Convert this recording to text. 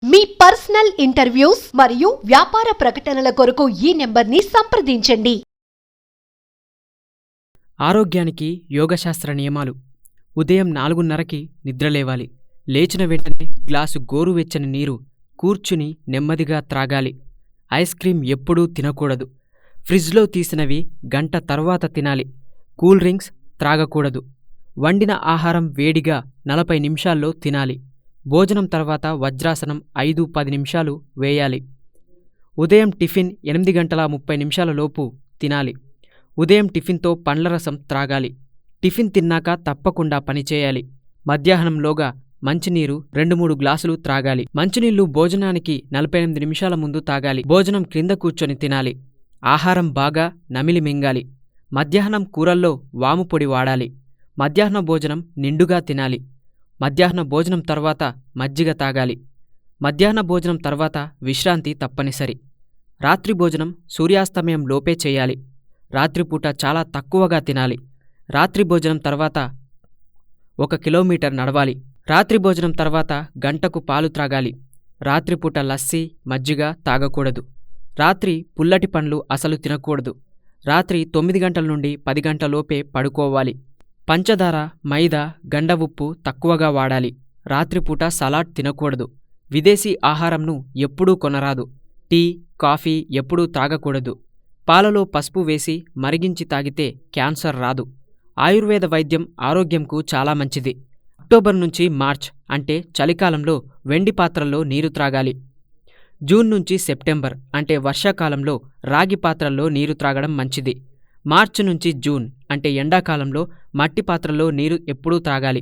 మీ personal interviews మరియు వ్యాపార ప్రకటనల కొరకు ఈ నెంబర్ని సంప్రదించండి. ఆరోగ్యానికి యోగశాస్త్ర నియమాలు. ఉదయం 4:30కి నిద్రలేవాలి. లేచిన వెంటనే గ్లాసు గోరువెచ్చని నీరు కూర్చుని నెమ్మదిగా త్రాగాలి. ఐస్ క్రీం ఎప్పుడూ తినకూడదు. ఫ్రిడ్జ్లో తీసినవి గంట తర్వాత తినాలి. కూల్ డ్రింక్స్ త్రాగకూడదు. వండిన ఆహారం వేడిగా 40 నిమిషాల్లో తినాలి. భోజనం తర్వాత వజ్రాసనం 5-10 నిమిషాలు వేయాలి. ఉదయం టిఫిన్ 8:30 లోపు తినాలి. ఉదయం టిఫిన్తో పండ్ల రసం త్రాగాలి. టిఫిన్ తిన్నాక తప్పకుండా పనిచేయాలి. మధ్యాహ్నంలోగా మంచినీరు 2-3 గ్లాసులు త్రాగాలి. మంచినీళ్లు భోజనానికి 48 నిమిషాల ముందు తాగాలి. భోజనం క్రింద కూర్చొని తినాలి. ఆహారం బాగా నమిలి మింగాలి. మధ్యాహ్నం కూరల్లో వాము పొడి వాడాలి. మధ్యాహ్న భోజనం నిండుగా తినాలి. మధ్యాహ్న భోజనం తర్వాత మజ్జిగ తాగాలి. మధ్యాహ్న భోజనం తర్వాత విశ్రాంతి తప్పనిసరి. రాత్రి భోజనం సూర్యాస్తమయం లోపే చేయాలి. రాత్రిపూట చాలా తక్కువగా తినాలి. రాత్రి భోజనం తర్వాత 1 కిలోమీటర్ నడవాలి. రాత్రి భోజనం తర్వాత గంటకు పాలు త్రాగాలి. రాత్రిపూట లస్సీ, మజ్జిగ తాగకూడదు. రాత్రి పుల్లటి పండ్లు అసలు తినకూడదు. రాత్రి 9 గంటల నుండి 10 గంటలలోపే పడుకోవాలి. పంచదార, మైదా, గండ ఉప్పు తక్కువగా వాడాలి. రాత్రిపూట సలాడ్ తినకూడదు. విదేశీ ఆహారంను ఎప్పుడూ కొనరాదు. టీ, కాఫీ ఎప్పుడూ తాగకూడదు. పాలలో పసుపు వేసి మరిగించి తాగితే క్యాన్సర్ రాదు. ఆయుర్వేద వైద్యం ఆరోగ్యంకు చాలా మంచిది. అక్టోబర్ నుంచి మార్చ్ అంటే చలికాలంలో వెండి పాత్రల్లో నీరు త్రాగాలి. జూన్ నుంచి సెప్టెంబర్ అంటే వర్షాకాలంలో రాగి పాత్రల్లో నీరు త్రాగడం మంచిది. మార్చి నుంచి జూన్ అంటే ఎండాకాలంలో మట్టి పాత్రల్లో నీరు ఎప్పుడూ త్రాగాలి.